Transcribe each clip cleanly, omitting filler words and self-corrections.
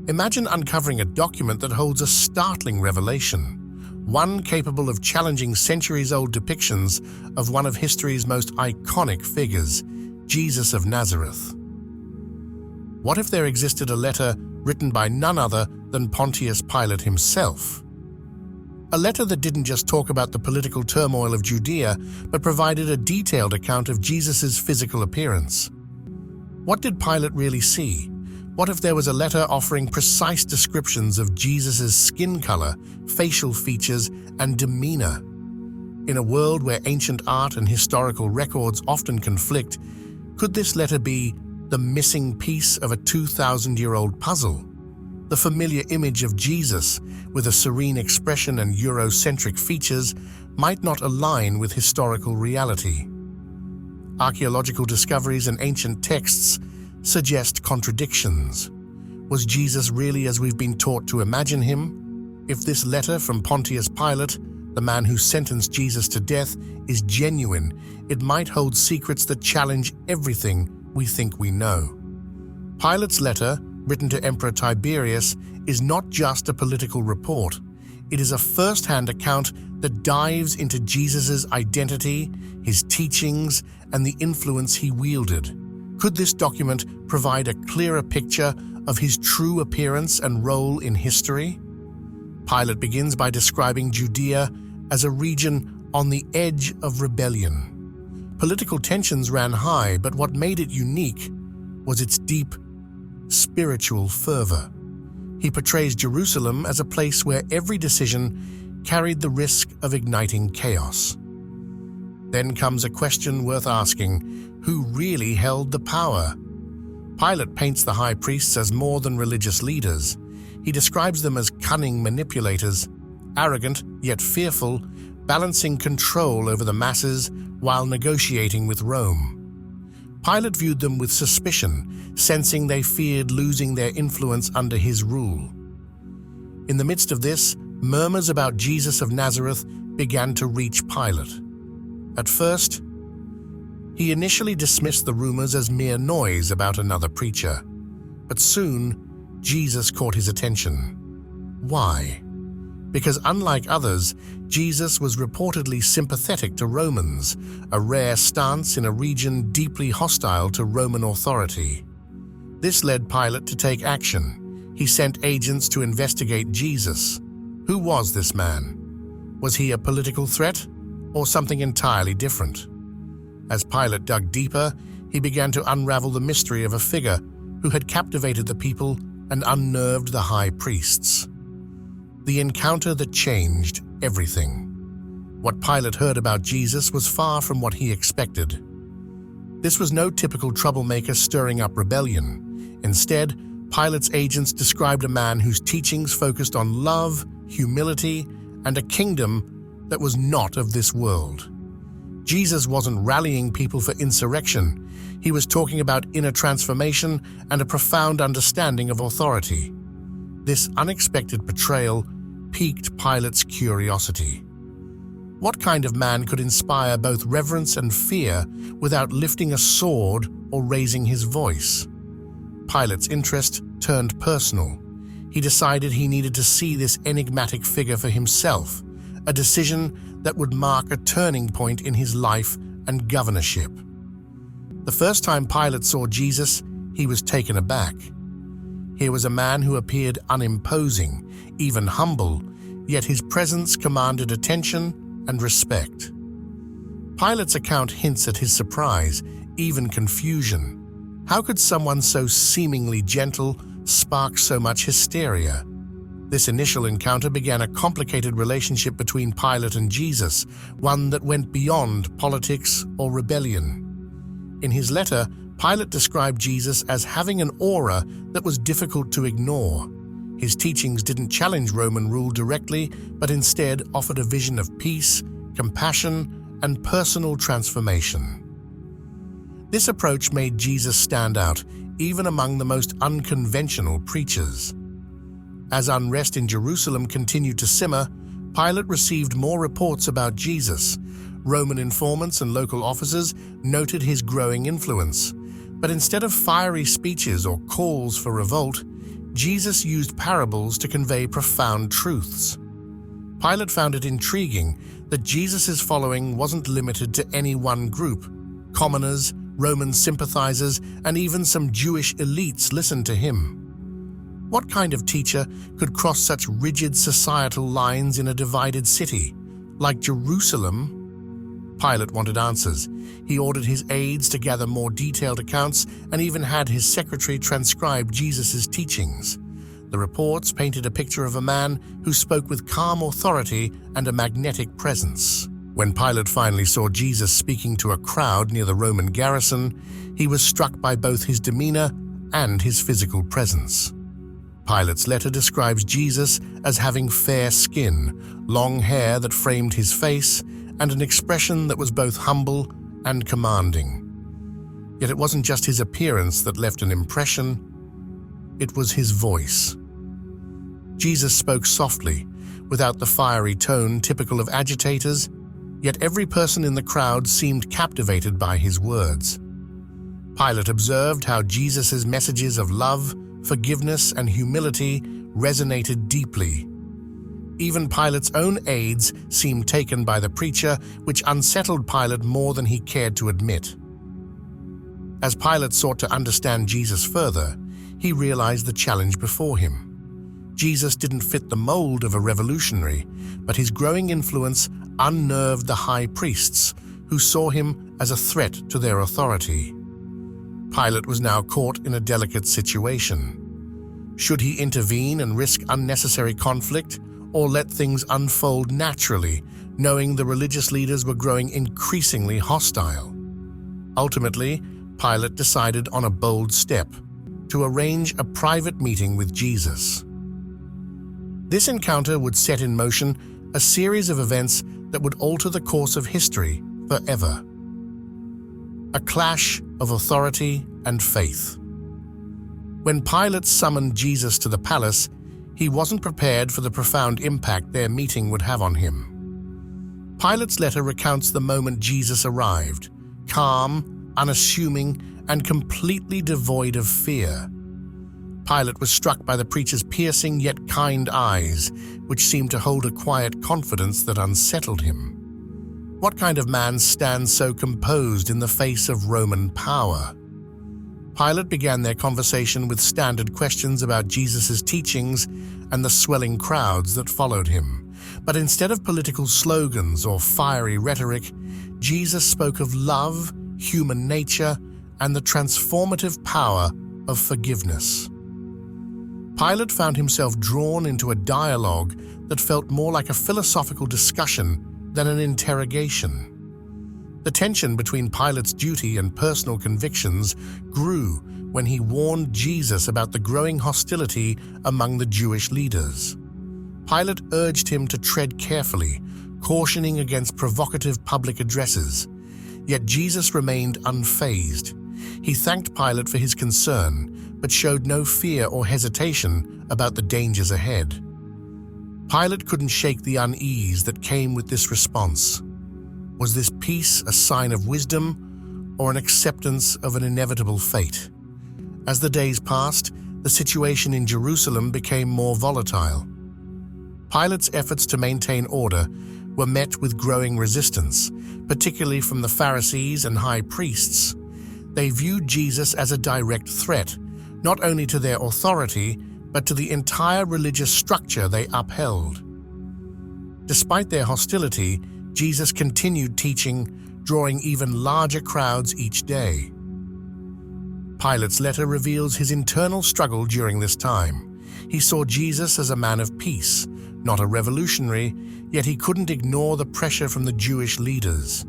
Imagine uncovering a document that holds a startling revelation, one capable of challenging centuries-old depictions of one of history's most iconic figures, Jesus of Nazareth. What if there existed a letter written by none other than Pontius Pilate himself? A letter that didn't just talk about the political turmoil of Judea, but provided a detailed account of Jesus' physical appearance. What did Pilate really see? What if there was a letter offering precise descriptions of Jesus' skin color, facial features, and demeanor? In a world where ancient art and historical records often conflict, could this letter be the missing piece of a 2,000-year-old puzzle? The familiar image of Jesus, with a serene expression and Eurocentric features, might not align with historical reality. Archaeological discoveries and ancient texts suggest contradictions. Was Jesus really as we've been taught to imagine him? If this letter from Pontius Pilate, the man who sentenced Jesus to death, is genuine, it might hold secrets that challenge everything we think we know. Pilate's letter, written to Emperor Tiberius, is not just a political report. It is a first-hand account that dives into Jesus' identity, his teachings, and the influence he wielded. Could this document provide a clearer picture of his true appearance and role in history? Pilate begins by describing Judea as a region on the edge of rebellion. Political tensions ran high, but what made it unique was its deep spiritual fervor. He portrays Jerusalem as a place where every decision carried the risk of igniting chaos. Then comes a question worth asking: who really held the power? Pilate paints the high priests as more than religious leaders. He describes them as cunning manipulators, arrogant yet fearful, balancing control over the masses while negotiating with Rome. Pilate viewed them with suspicion, sensing they feared losing their influence under his rule. In the midst of this, murmurs about Jesus of Nazareth began to reach Pilate. At first, he initially dismissed the rumors as mere noise about another preacher. But soon, Jesus caught his attention. Why? Because unlike others, Jesus was reportedly sympathetic to Romans, a rare stance in a region deeply hostile to Roman authority. This led Pilate to take action. He sent agents to investigate Jesus. Who was this man? Was he a political threat, or something entirely different? As Pilate dug deeper, he began to unravel the mystery of a figure who had captivated the people and unnerved the high priests. The encounter that changed everything. What Pilate heard about Jesus was far from what he expected. This was no typical troublemaker stirring up rebellion. Instead, Pilate's agents described a man whose teachings focused on love, humility, and a kingdom that was not of this world. Jesus wasn't rallying people for insurrection. He was talking about inner transformation and a profound understanding of authority. This unexpected portrayal piqued Pilate's curiosity. What kind of man could inspire both reverence and fear without lifting a sword or raising his voice? Pilate's interest turned personal. He decided he needed to see this enigmatic figure for himself, a decision that would mark a turning point in his life and governorship. The first time Pilate saw Jesus, he was taken aback. Here was a man who appeared unimposing, even humble, yet his presence commanded attention and respect. Pilate's account hints at his surprise, even confusion. How could someone so seemingly gentle spark so much hysteria? This initial encounter began a complicated relationship between Pilate and Jesus, one that went beyond politics or rebellion. In his letter, Pilate described Jesus as having an aura that was difficult to ignore. His teachings didn't challenge Roman rule directly, but instead offered a vision of peace, compassion, and personal transformation. This approach made Jesus stand out, even among the most unconventional preachers. As unrest in Jerusalem continued to simmer, Pilate received more reports about Jesus. Roman informants and local officers noted his growing influence. But instead of fiery speeches or calls for revolt, Jesus used parables to convey profound truths. Pilate found it intriguing that Jesus' following wasn't limited to any one group. Commoners, Roman sympathizers, and even some Jewish elites listened to him. What kind of teacher could cross such rigid societal lines in a divided city, like Jerusalem? Pilate wanted answers. He ordered his aides to gather more detailed accounts and even had his secretary transcribe Jesus' teachings. The reports painted a picture of a man who spoke with calm authority and a magnetic presence. When Pilate finally saw Jesus speaking to a crowd near the Roman garrison, he was struck by both his demeanor and his physical presence. Pilate's letter describes Jesus as having fair skin, long hair that framed his face, and an expression that was both humble and commanding. Yet it wasn't just his appearance that left an impression, it was his voice. Jesus spoke softly, without the fiery tone typical of agitators, yet every person in the crowd seemed captivated by his words. Pilate observed how Jesus' messages of love, forgiveness, and humility resonated deeply. Even Pilate's own aides seemed taken by the preacher, which unsettled Pilate more than he cared to admit. As Pilate sought to understand Jesus further, he realized the challenge before him. Jesus didn't fit the mold of a revolutionary, but his growing influence unnerved the high priests, who saw him as a threat to their authority. Pilate was now caught in a delicate situation. Should he intervene and risk unnecessary conflict, or let things unfold naturally, knowing the religious leaders were growing increasingly hostile? Ultimately, Pilate decided on a bold step: to arrange a private meeting with Jesus. This encounter would set in motion a series of events that would alter the course of history forever. A clash of authority and faith. When Pilate summoned Jesus to the palace, he wasn't prepared for the profound impact their meeting would have on him. Pilate's letter recounts the moment Jesus arrived, calm, unassuming, and completely devoid of fear. Pilate was struck by the preacher's piercing yet kind eyes, which seemed to hold a quiet confidence that unsettled him. What kind of man stands so composed in the face of Roman power? Pilate began their conversation with standard questions about Jesus' teachings and the swelling crowds that followed him. But instead of political slogans or fiery rhetoric, Jesus spoke of love, human nature, and the transformative power of forgiveness. Pilate found himself drawn into a dialogue that felt more like a philosophical discussion than an interrogation. The tension between Pilate's duty and personal convictions grew when he warned Jesus about the growing hostility among the Jewish leaders. Pilate urged him to tread carefully, cautioning against provocative public addresses. Yet Jesus remained unfazed. He thanked Pilate for his concern, but showed no fear or hesitation about the dangers ahead. Pilate couldn't shake the unease that came with this response. Was this peace a sign of wisdom or an acceptance of an inevitable fate? As the days passed, the situation in Jerusalem became more volatile. Pilate's efforts to maintain order were met with growing resistance, particularly from the Pharisees and high priests. They viewed Jesus as a direct threat, not only to their authority, but to the entire religious structure they upheld. Despite their hostility, Jesus continued teaching, drawing even larger crowds each day. Pilate's letter reveals his internal struggle during this time. He saw Jesus as a man of peace, not a revolutionary, yet he couldn't ignore the pressure from the Jewish leaders.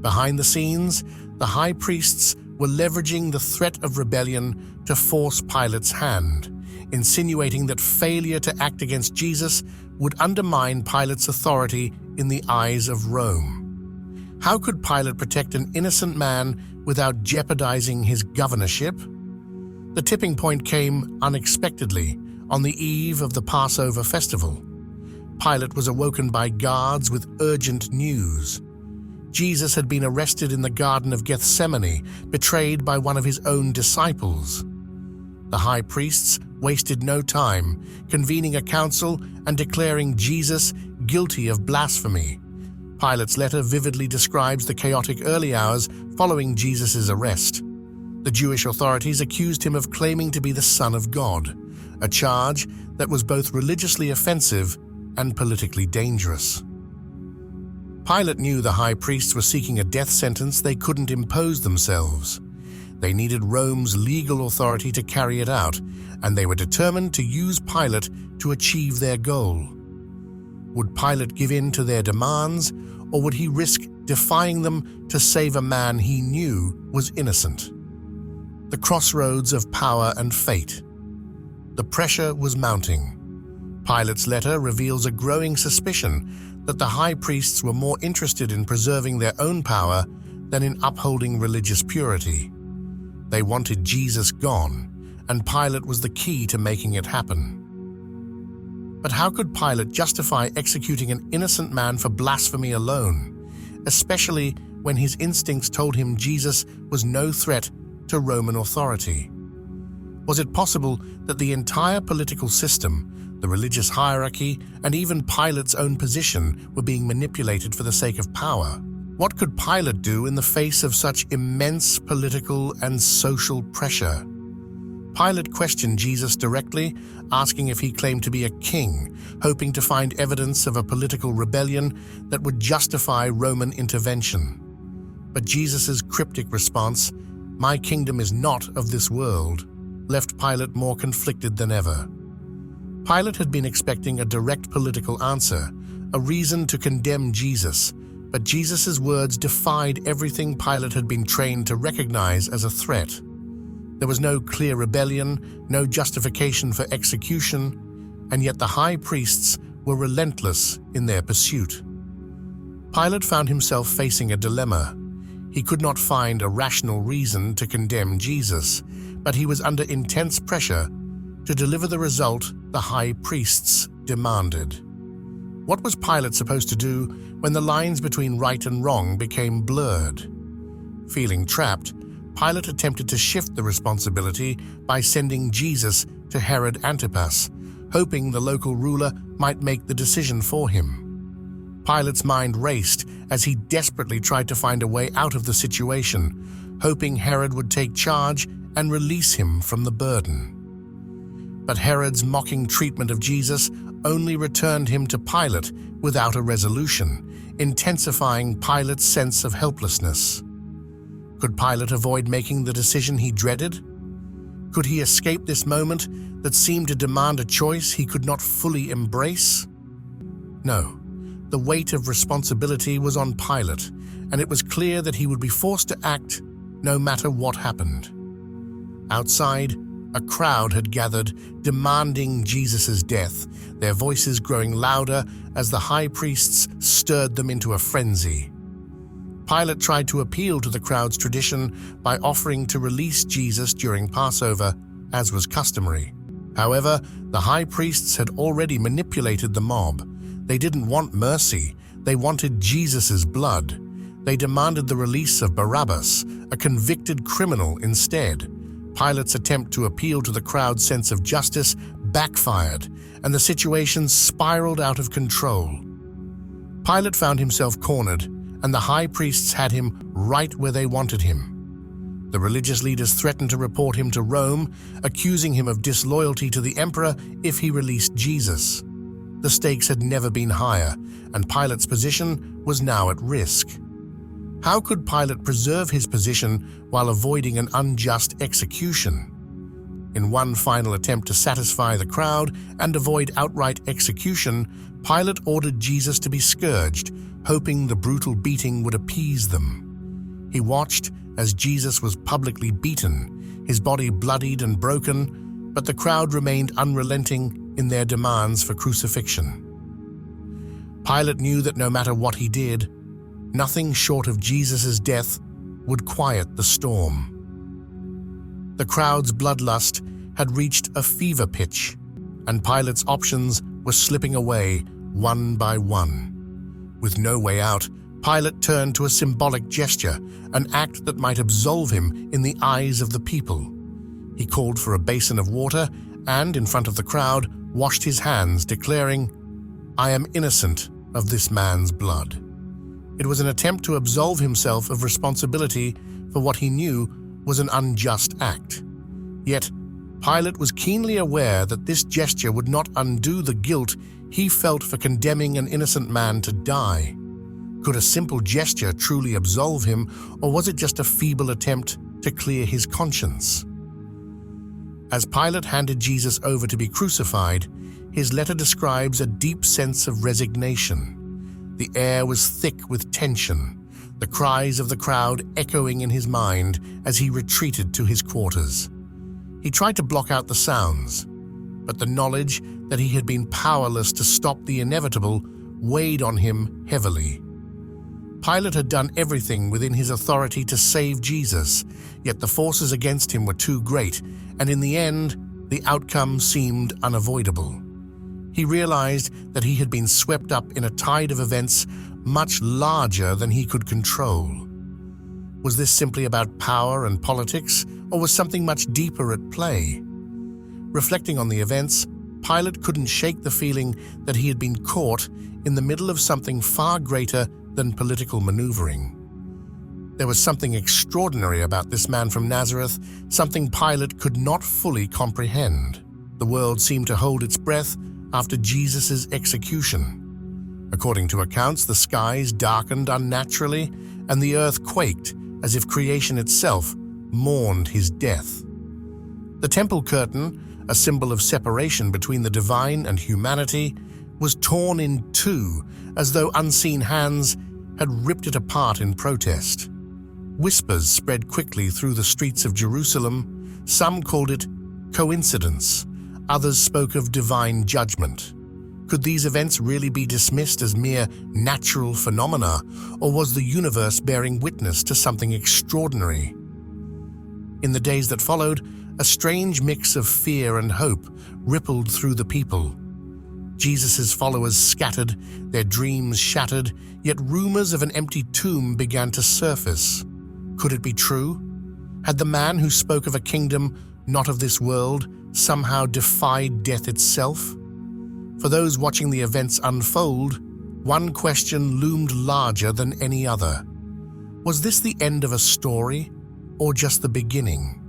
Behind the scenes, the high priests were leveraging the threat of rebellion to force Pilate's hand, insinuating that failure to act against Jesus would undermine Pilate's authority in the eyes of Rome. How could Pilate protect an innocent man without jeopardizing his governorship? The tipping point came unexpectedly on the eve of the Passover festival. Pilate was awoken by guards with urgent news. Jesus had been arrested in the Garden of Gethsemane, betrayed by one of his own disciples. The high priests wasted no time, convening a council and declaring Jesus guilty of blasphemy. Pilate's letter vividly describes the chaotic early hours following Jesus' arrest. The Jewish authorities accused him of claiming to be the Son of God, a charge that was both religiously offensive and politically dangerous. Pilate knew the high priests were seeking a death sentence they couldn't impose themselves. They needed Rome's legal authority to carry it out, and they were determined to use Pilate to achieve their goal. Would Pilate give in to their demands, or would he risk defying them to save a man he knew was innocent? The crossroads of power and fate. The pressure was mounting. Pilate's letter reveals a growing suspicion that the high priests were more interested in preserving their own power than in upholding religious purity. They wanted Jesus gone, and Pilate was the key to making it happen. But how could Pilate justify executing an innocent man for blasphemy alone, especially when his instincts told him Jesus was no threat to Roman authority? Was it possible that the entire political system, the religious hierarchy, and even Pilate's own position were being manipulated for the sake of power? What could Pilate do in the face of such immense political and social pressure? Pilate questioned Jesus directly, asking if he claimed to be a king, hoping to find evidence of a political rebellion that would justify Roman intervention. But Jesus' cryptic response, "My kingdom is not of this world," left Pilate more conflicted than ever. Pilate had been expecting a direct political answer, a reason to condemn Jesus, but Jesus' words defied everything Pilate had been trained to recognize as a threat. There was no clear rebellion, no justification for execution, and yet the high priests were relentless in their pursuit. Pilate found himself facing a dilemma. He could not find a rational reason to condemn Jesus, but he was under intense pressure to deliver the result the high priests demanded. What was Pilate supposed to do when the lines between right and wrong became blurred? Feeling trapped, Pilate attempted to shift the responsibility by sending Jesus to Herod Antipas, hoping the local ruler might make the decision for him. Pilate's mind raced as he desperately tried to find a way out of the situation, hoping Herod would take charge and release him from the burden. But Herod's mocking treatment of Jesus only returned him to Pilate without a resolution, intensifying Pilate's sense of helplessness. Could Pilate avoid making the decision he dreaded? Could he escape this moment that seemed to demand a choice he could not fully embrace? No. The weight of responsibility was on Pilate, and it was clear that he would be forced to act no matter what happened. Outside, a crowd had gathered, demanding Jesus' death, their voices growing louder as the high priests stirred them into a frenzy. Pilate tried to appeal to the crowd's tradition by offering to release Jesus during Passover, as was customary. However, the high priests had already manipulated the mob. They didn't want mercy, they wanted Jesus' blood. They demanded the release of Barabbas, a convicted criminal, instead. Pilate's attempt to appeal to the crowd's sense of justice backfired, and the situation spiraled out of control. Pilate found himself cornered, and the high priests had him right where they wanted him. The religious leaders threatened to report him to Rome, accusing him of disloyalty to the emperor if he released Jesus. The stakes had never been higher, and Pilate's position was now at risk. How could Pilate preserve his position while avoiding an unjust execution? In one final attempt to satisfy the crowd and avoid outright execution, Pilate ordered Jesus to be scourged, hoping the brutal beating would appease them. He watched as Jesus was publicly beaten, his body bloodied and broken, but the crowd remained unrelenting in their demands for crucifixion. Pilate knew that no matter what he did, nothing short of Jesus' death would quiet the storm. The crowd's bloodlust had reached a fever pitch, and Pilate's options were slipping away one by one. With no way out, Pilate turned to a symbolic gesture, an act that might absolve him in the eyes of the people. He called for a basin of water and, in front of the crowd, washed his hands, declaring, "I am innocent of this man's blood." It was an attempt to absolve himself of responsibility for what he knew was an unjust act. Yet, Pilate was keenly aware that this gesture would not undo the guilt he felt for condemning an innocent man to die. Could a simple gesture truly absolve him, or was it just a feeble attempt to clear his conscience? As Pilate handed Jesus over to be crucified, his letter describes a deep sense of resignation. The air was thick with tension, the cries of the crowd echoing in his mind as he retreated to his quarters. He tried to block out the sounds, but the knowledge that he had been powerless to stop the inevitable weighed on him heavily. Pilate had done everything within his authority to save Jesus, yet the forces against him were too great, and in the end, the outcome seemed unavoidable. He realized that he had been swept up in a tide of events much larger than he could control. Was this simply about power and politics, or was something much deeper at play? Reflecting on the events, Pilate couldn't shake the feeling that he had been caught in the middle of something far greater than political maneuvering. There was something extraordinary about this man from Nazareth, something Pilate could not fully comprehend. The world seemed to hold its breath after Jesus' execution. According to accounts, the skies darkened unnaturally, and the earth quaked as if creation itself mourned his death. The temple curtain, a symbol of separation between the divine and humanity, was torn in two as though unseen hands had ripped it apart in protest. Whispers spread quickly through the streets of Jerusalem. Some called it coincidence. Others spoke of divine judgment. Could these events really be dismissed as mere natural phenomena, or was the universe bearing witness to something extraordinary? In the days that followed, a strange mix of fear and hope rippled through the people. Jesus' followers scattered, their dreams shattered, yet rumors of an empty tomb began to surface. Could it be true? Had the man who spoke of a kingdom not of this world somehow defied death itself? For those watching the events unfold, one question loomed larger than any other. Was this the end of a story, or just the beginning?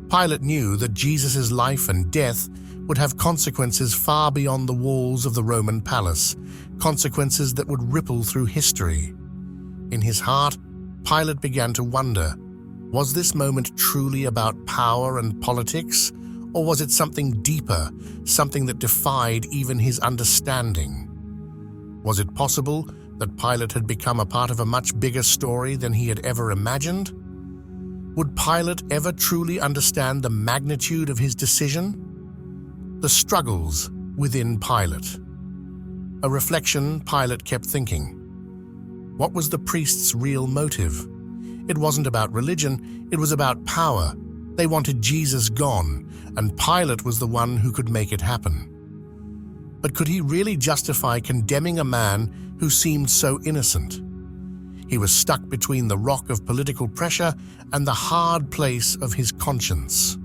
Pilate knew that Jesus' life and death would have consequences far beyond the walls of the Roman palace, consequences that would ripple through history. In his heart, Pilate began to wonder, was this moment truly about power and politics, or was it something deeper, something that defied even his understanding? Was it possible that Pilate had become a part of a much bigger story than he had ever imagined? Would Pilate ever truly understand the magnitude of his decision? The struggles within Pilate. A reflection Pilate kept thinking. What was the priest's real motive? It wasn't about religion, it was about power. They wanted Jesus gone, and Pilate was the one who could make it happen. But could he really justify condemning a man who seemed so innocent? He was stuck between the rock of political pressure and the hard place of his conscience.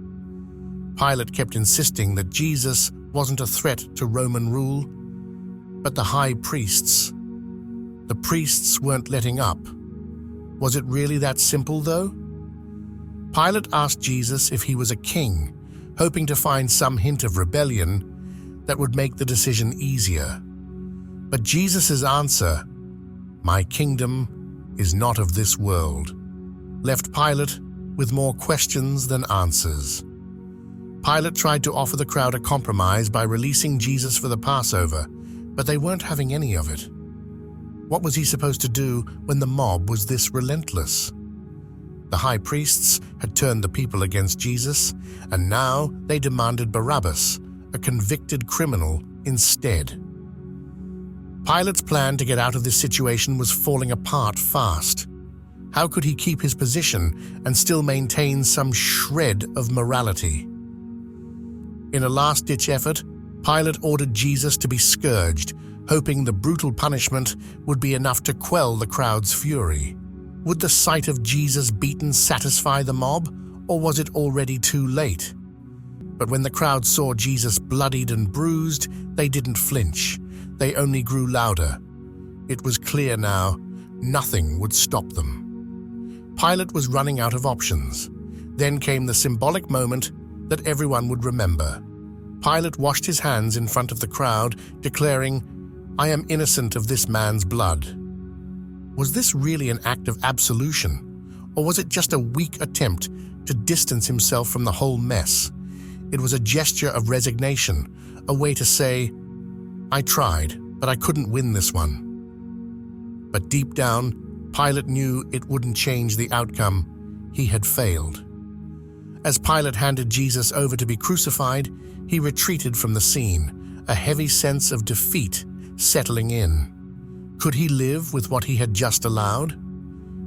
Pilate kept insisting that Jesus wasn't a threat to Roman rule, but the high priests. The priests weren't letting up. Was it really that simple, though? Pilate asked Jesus if he was a king, hoping to find some hint of rebellion that would make the decision easier. But Jesus' answer, "My kingdom is not of this world," left Pilate with more questions than answers. Pilate tried to offer the crowd a compromise by releasing Jesus for the Passover, but they weren't having any of it. What was he supposed to do when the mob was this relentless? The high priests had turned the people against Jesus, and now they demanded Barabbas, a convicted criminal, instead. Pilate's plan to get out of this situation was falling apart fast. How could he keep his position and still maintain some shred of morality? In a last-ditch effort, Pilate ordered Jesus to be scourged, hoping the brutal punishment would be enough to quell the crowd's fury. Would the sight of Jesus beaten satisfy the mob, or was it already too late? But when the crowd saw Jesus bloodied and bruised, they didn't flinch. They only grew louder. It was clear now, nothing would stop them. Pilate was running out of options. Then came the symbolic moment that everyone would remember. Pilate washed his hands in front of the crowd, declaring, "I am innocent of this man's blood." Was this really an act of absolution, or was it just a weak attempt to distance himself from the whole mess? It was a gesture of resignation, a way to say, "I tried, but I couldn't win this one." But deep down, Pilate knew it wouldn't change the outcome. He had failed. As Pilate handed Jesus over to be crucified, he retreated from the scene, a heavy sense of defeat settling in. Could he live with what he had just allowed?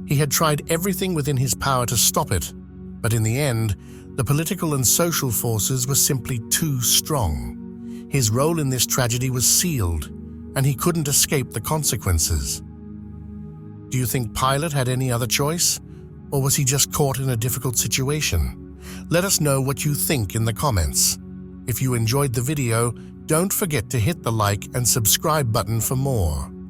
He had tried everything within his power to stop it, but in the end, the political and social forces were simply too strong. His role in this tragedy was sealed, and he couldn't escape the consequences. Do you think Pilate had any other choice, or was he just caught in a difficult situation? Let us know what you think in the comments. If you enjoyed the video, don't forget to hit the like and subscribe button for more.